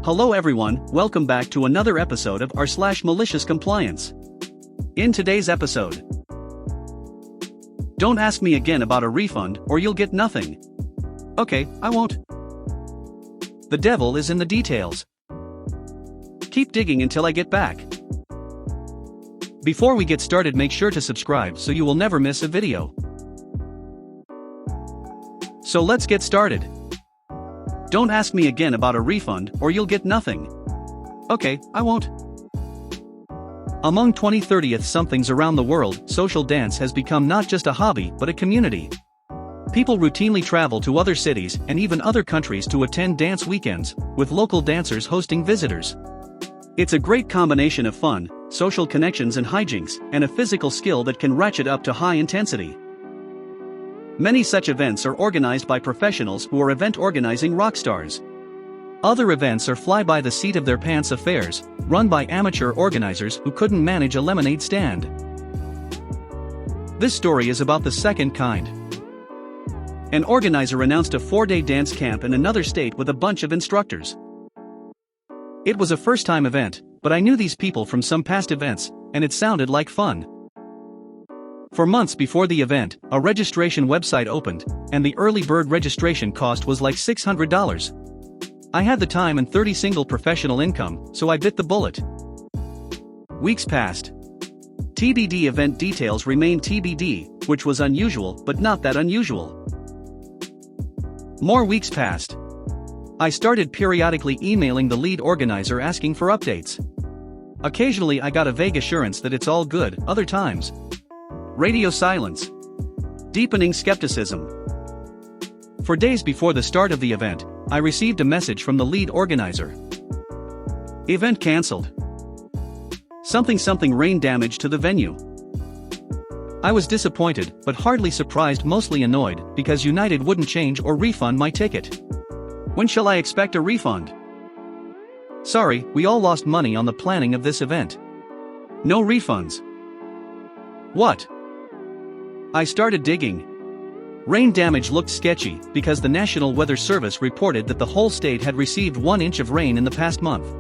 Hello everyone, welcome back to another episode of r/malicious compliance. In today's episode, don't ask me again about a refund or you'll get nothing. Okay, I won't. The devil is in the details. Keep digging until I get back. Before we get started, make sure to subscribe so you will never miss a video. So let's get started. Don't ask me again about a refund or you'll get nothing. Okay, I won't. Among 20-30th somethings around the world, social dance has become not just a hobby but a community. People routinely travel to other cities and even other countries to attend dance weekends, with local dancers hosting visitors. It's a great combination of fun, social connections and hijinks, and a physical skill that can ratchet up to high intensity. Many such events are organized by professionals who are event organizing rock stars. Other events are fly-by-the-seat-of-their-pants affairs, run by amateur organizers who couldn't manage a lemonade stand. This story is about the second kind. An organizer announced a 4-day dance camp in another state with a bunch of instructors. It was a first-time event, but I knew these people from some past events, and it sounded like fun. For months before the event, a registration website opened, and the early bird registration cost was like $600. I had the time and 30 single professional income, so I bit the bullet. Weeks passed. TBD event details remained TBD, which was unusual but not that unusual. More weeks passed. I started periodically emailing the lead organizer asking for updates. Occasionally I got a vague assurance that it's all good, other times, radio silence. Deepening skepticism. For days before the start of the event, I received a message from the lead organizer. Event cancelled. Something rain damage to the venue. I was disappointed, but hardly surprised, mostly annoyed, because United wouldn't change or refund my ticket. When shall I expect a refund? Sorry, we all lost money on the planning of this event. No refunds. What? I started digging. Rain damage looked sketchy because the National Weather Service reported that the whole state had received 1 inch of rain in the past month.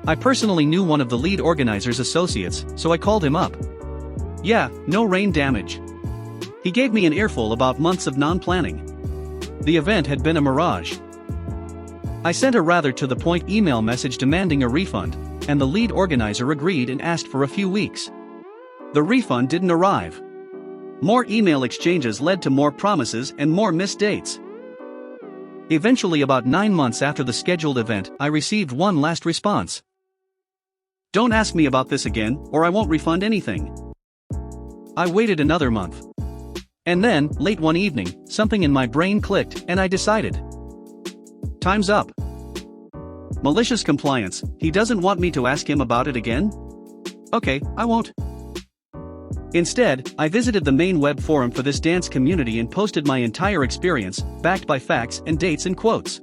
I personally knew one of the lead organizer's associates, so I called him up. Yeah, no rain damage. He gave me an earful about months of non-planning. The event had been a mirage. I sent a rather to-the-point email message demanding a refund, and the lead organizer agreed and asked for a few weeks. The refund didn't arrive. More email exchanges led to more promises and more missed dates. Eventually, about 9 months after the scheduled event, I received one last response. Don't ask me about this again, or I won't refund anything. I waited another month. And then, late one evening, something in my brain clicked, and I decided. Time's up. Malicious compliance, he doesn't want me to ask him about it again? Okay, I won't. Instead, I visited the main web forum for this dance community and posted my entire experience, backed by facts and dates and quotes.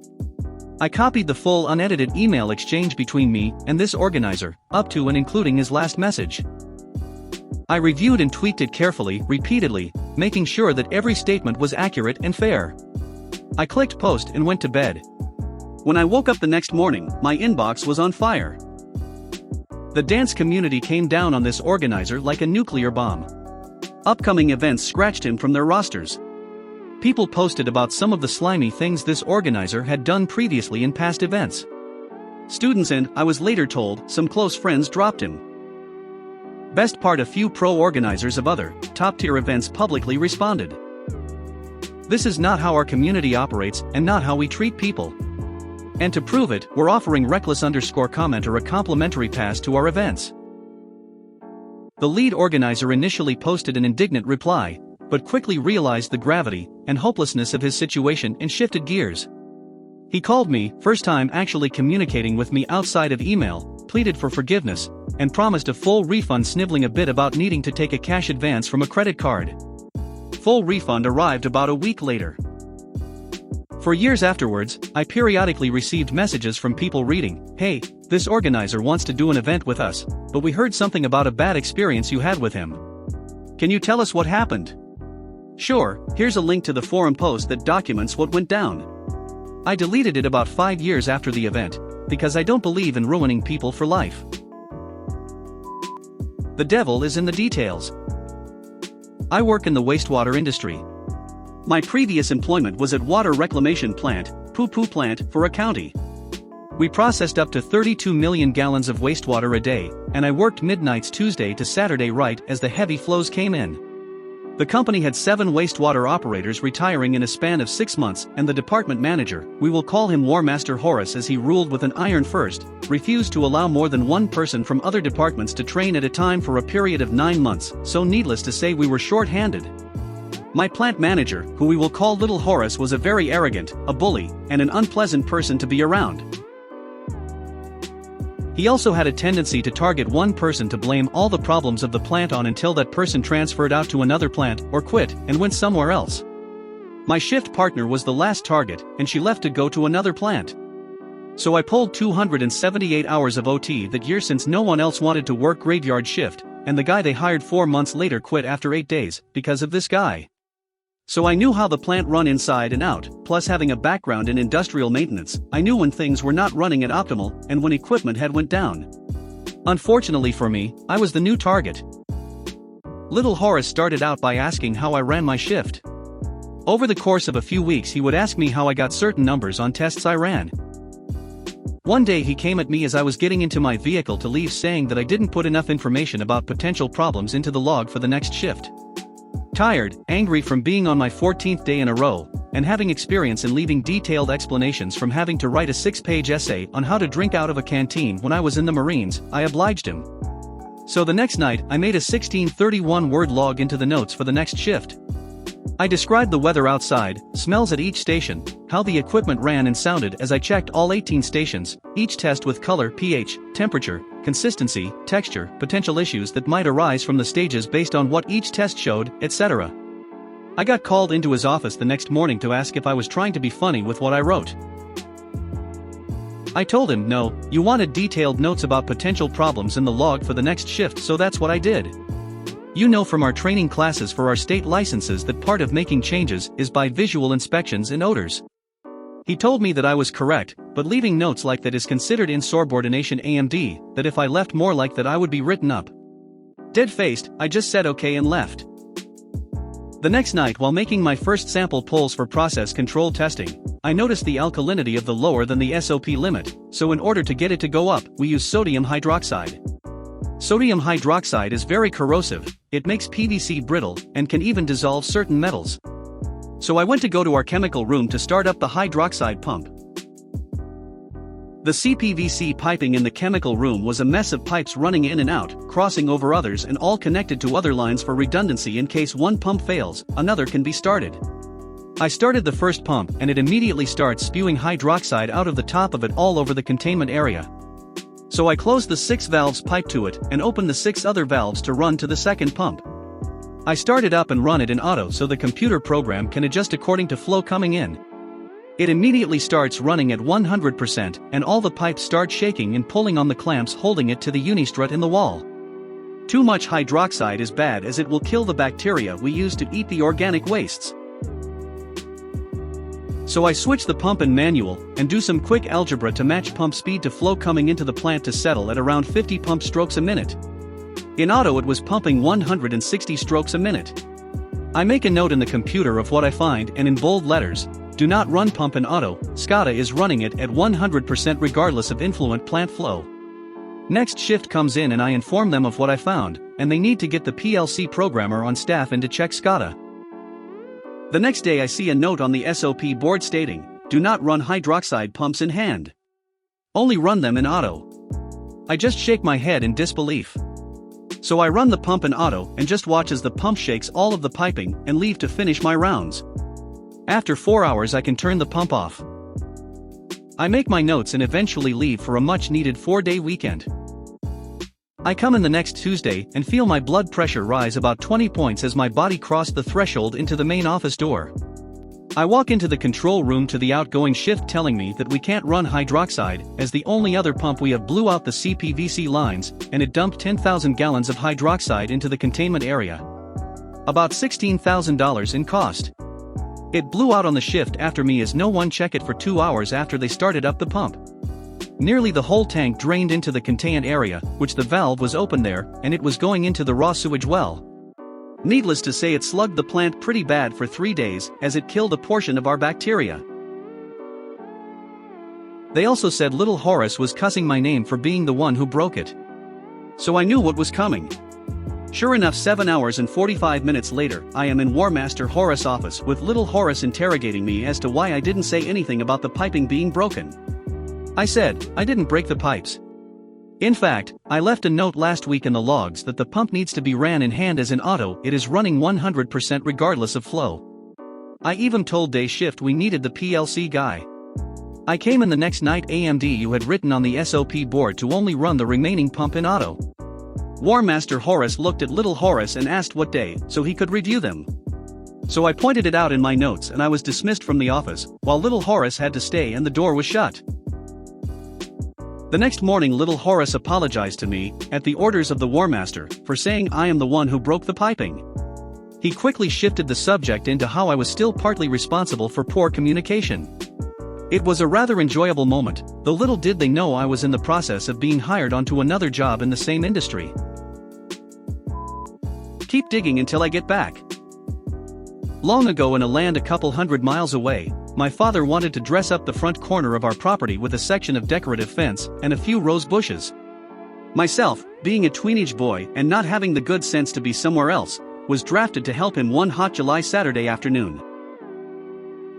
I copied the full unedited email exchange between me and this organizer, up to and including his last message. I reviewed and tweaked it carefully, repeatedly, making sure that every statement was accurate and fair. I clicked post and went to bed. When I woke up the next morning, my inbox was on fire. The dance community came down on this organizer like a nuclear bomb. Upcoming events scratched him from their rosters. People posted about some of the slimy things this organizer had done previously in past events. Students and, I was later told, some close friends dropped him. Best part, a few pro organizers of other, top-tier events publicly responded. This is not how our community operates and not how we treat people. And to prove it, we're offering reckless_commenter a complimentary pass to our events. The lead organizer initially posted an indignant reply, but quickly realized the gravity and hopelessness of his situation and shifted gears. He called me, first time actually communicating with me outside of email, pleaded for forgiveness, and promised a full refund, sniveling a bit about needing to take a cash advance from a credit card. Full refund arrived about a week later. For years afterwards, I periodically received messages from people reading, "Hey, this organizer wants to do an event with us, but we heard something about a bad experience you had with him. Can you tell us what happened?" Sure, here's a link to the forum post that documents what went down. I deleted it about 5 years after the event, because I don't believe in ruining people for life. The devil is in the details. I work in the wastewater industry. My previous employment was at water reclamation plant, poo-poo plant, for a county. We processed up to 32 million gallons of wastewater a day, and I worked midnights Tuesday to Saturday right as the heavy flows came in. The company had 7 wastewater operators retiring in a span of 6 months, and the department manager, we will call him War Master Horace as he ruled with an iron fist, refused to allow more than one person from other departments to train at a time for a period of 9 months, so needless to say we were short-handed. My plant manager, who we will call Little Horace, was a very arrogant, a bully, and an unpleasant person to be around. He also had a tendency to target one person to blame all the problems of the plant on until that person transferred out to another plant, or quit, and went somewhere else. My shift partner was the last target, and she left to go to another plant. So I pulled 278 hours of OT that year since no one else wanted to work graveyard shift, and the guy they hired 4 months later quit after 8 days, because of this guy. So I knew how the plant run inside and out, plus having a background in industrial maintenance, I knew when things were not running at optimal, and when equipment had went down. Unfortunately for me, I was the new target. Little Horace started out by asking how I ran my shift. Over the course of a few weeks he would ask me how I got certain numbers on tests I ran. One day he came at me as I was getting into my vehicle to leave saying that I didn't put enough information about potential problems into the log for the next shift. Tired, angry from being on my 14th day in a row, and having experience in leaving detailed explanations from having to write a 6-page essay on how to drink out of a canteen when I was in the Marines, I obliged him. So the next night I made a 1631-word log into the notes for the next shift. I described the weather outside, smells at each station, how the equipment ran and sounded as I checked all 18 stations, each test with color, pH, temperature, consistency, texture, potential issues that might arise from the stages based on what each test showed, etc. I got called into his office the next morning to ask if I was trying to be funny with what I wrote. I told him, no, you wanted detailed notes about potential problems in the log for the next shift, so that's what I did. You know from our training classes for our state licenses that part of making changes is by visual inspections and odors. He told me that I was correct, but leaving notes like that is considered insubordination AMD, that if I left more like that I would be written up. Dead-faced, I just said okay and left. The next night while making my first sample pulls for process control testing, I noticed the alkalinity of the lower than the SOP limit, so in order to get it to go up, we use sodium hydroxide. Sodium hydroxide is very corrosive, it makes PVC brittle, and can even dissolve certain metals. So I went to go to our chemical room to start up the hydroxide pump. The CPVC piping in the chemical room was a mess of pipes running in and out, crossing over others and all connected to other lines for redundancy in case one pump fails, another can be started. I started the first pump and it immediately starts spewing hydroxide out of the top of it all over the containment area. So I closed the 6 valves piped to it and opened the 6 other valves to run to the second pump. I started up and run it in auto so the computer program can adjust according to flow coming in. It immediately starts running at 100% and all the pipes start shaking and pulling on the clamps holding it to the unistrut in the wall. Too much hydroxide is bad as it will kill the bacteria we use to eat the organic wastes. So I switch the pump in manual and do some quick algebra to match pump speed to flow coming into the plant to settle at around 50 pump strokes a minute. In auto it was pumping 160 strokes a minute. I make a note in the computer of what I find and in bold letters, do not run pump in auto, SCADA is running it at 100% regardless of influent plant flow. Next shift comes in and I inform them of what I found, and they need to get the PLC programmer on staff in to check SCADA. The next day I see a note on the SOP board stating, do not run hydroxide pumps in hand. Only run them in auto. I just shake my head in disbelief. So I run the pump in auto and just watch as the pump shakes all of the piping and leave to finish my rounds. After 4 hours I can turn the pump off. I make my notes and eventually leave for a much needed 4-day weekend. I come in the next Tuesday and feel my blood pressure rise about 20 points as my body crossed the threshold into the main office door. I walk into the control room to the outgoing shift telling me that we can't run hydroxide as the only other pump we have blew out the CPVC lines and it dumped 10,000 gallons of hydroxide into the containment area. About $16,000 in cost. It blew out on the shift after me as no one checked it for 2 hours after they started up the pump. Nearly the whole tank drained into the contained area, which the valve was open there, and it was going into the raw sewage well. Needless to say, it slugged the plant pretty bad for 3 days, as it killed a portion of our bacteria. They also said little Horace was cussing my name for being the one who broke it. So I knew what was coming. Sure enough, 7 hours and 45 minutes later, I am in War Master Horace's office with little Horace interrogating me as to why I didn't say anything about the piping being broken. I said, I didn't break the pipes. In fact, I left a note last week in the logs that the pump needs to be ran in hand, as in auto it is running 100% regardless of flow. I even told day shift we needed the PLC guy. I came in the next night. AMD you had written on the SOP board to only run the remaining pump in auto. War Master Horace looked at little Horace and asked what day, so he could review them. So I pointed it out in my notes and I was dismissed from the office, while little Horace had to stay and the door was shut. The next morning little Horace apologized to me, at the orders of the War Master, for saying I am the one who broke the piping. He quickly shifted the subject into how I was still partly responsible for poor communication. It was a rather enjoyable moment, though little did they know I was in the process of being hired onto another job in the same industry. Keep digging until I get back. Long ago, in a land a couple hundred miles away, my father wanted to dress up the front corner of our property with a section of decorative fence and a few rose bushes. Myself, being a teenage boy and not having the good sense to be somewhere else, was drafted to help him one hot July Saturday afternoon.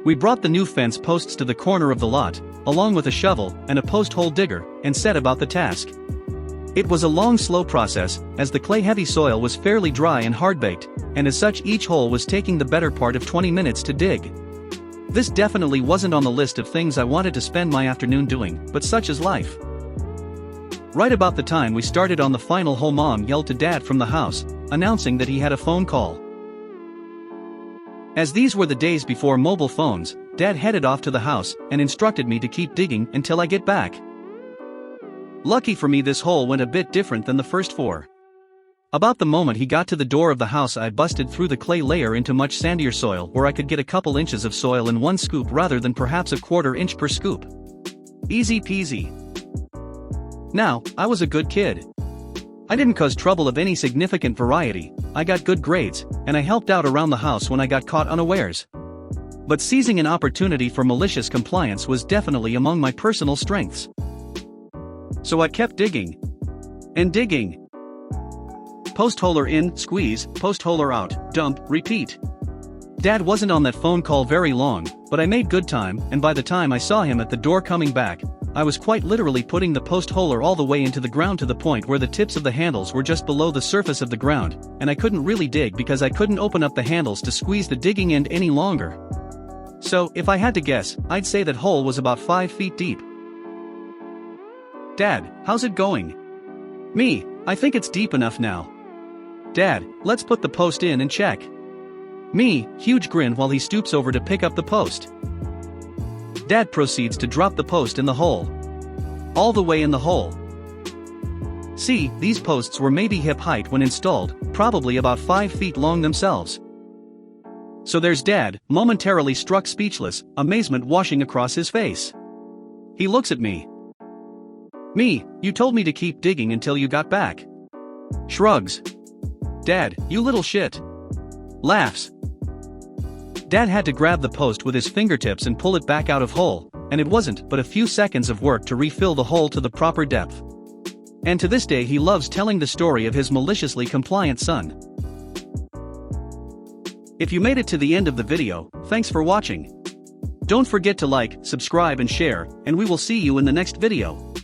We brought the new fence posts to the corner of the lot, along with a shovel and a post hole digger, and set about the task. It was a long, slow process, as the clay-heavy soil was fairly dry and hard-baked, and as such each hole was taking the better part of 20 minutes to dig. This definitely wasn't on the list of things I wanted to spend my afternoon doing, but such is life. Right about the time we started on the final hole, Mom yelled to Dad from the house, announcing that he had a phone call. As these were the days before mobile phones, Dad headed off to the house and instructed me to keep digging until I get back. Lucky for me, this hole went a bit different than the first 4. About the moment he got to the door of the house, I busted through the clay layer into much sandier soil where I could get a couple inches of soil in one scoop rather than perhaps a 1/4 inch per scoop. Easy peasy. Now, I was a good kid. I didn't cause trouble of any significant variety, I got good grades, and I helped out around the house when I got caught unawares. But seizing an opportunity for malicious compliance was definitely among my personal strengths. So I kept digging. And digging. Post holer in, squeeze, post holer out, dump, repeat. Dad wasn't on that phone call very long, but I made good time, and by the time I saw him at the door coming back, I was quite literally putting the post holer all the way into the ground to the point where the tips of the handles were just below the surface of the ground, and I couldn't really dig because I couldn't open up the handles to squeeze the digging end any longer. So, if I had to guess, I'd say that hole was about 5 feet deep. Dad, how's it going? Me, I think it's deep enough now. Dad, let's put the post in and check. Me, huge grin while he stoops over to pick up the post. Dad proceeds to drop the post in the hole. All the way in the hole. See, these posts were maybe hip height when installed, probably about 5 feet long themselves. So there's Dad, momentarily struck speechless, amazement washing across his face. He looks at me. Me, you told me to keep digging until you got back. Shrugs. Dad, you little shit. Laughs. Dad had to grab the post with his fingertips and pull it back out of hole, and it wasn't but a few seconds of work to refill the hole to the proper depth. And to this day he loves telling the story of his maliciously compliant son. If you made it to the end of the video, thanks for watching. Don't forget to like, subscribe and share, and we will see you in the next video.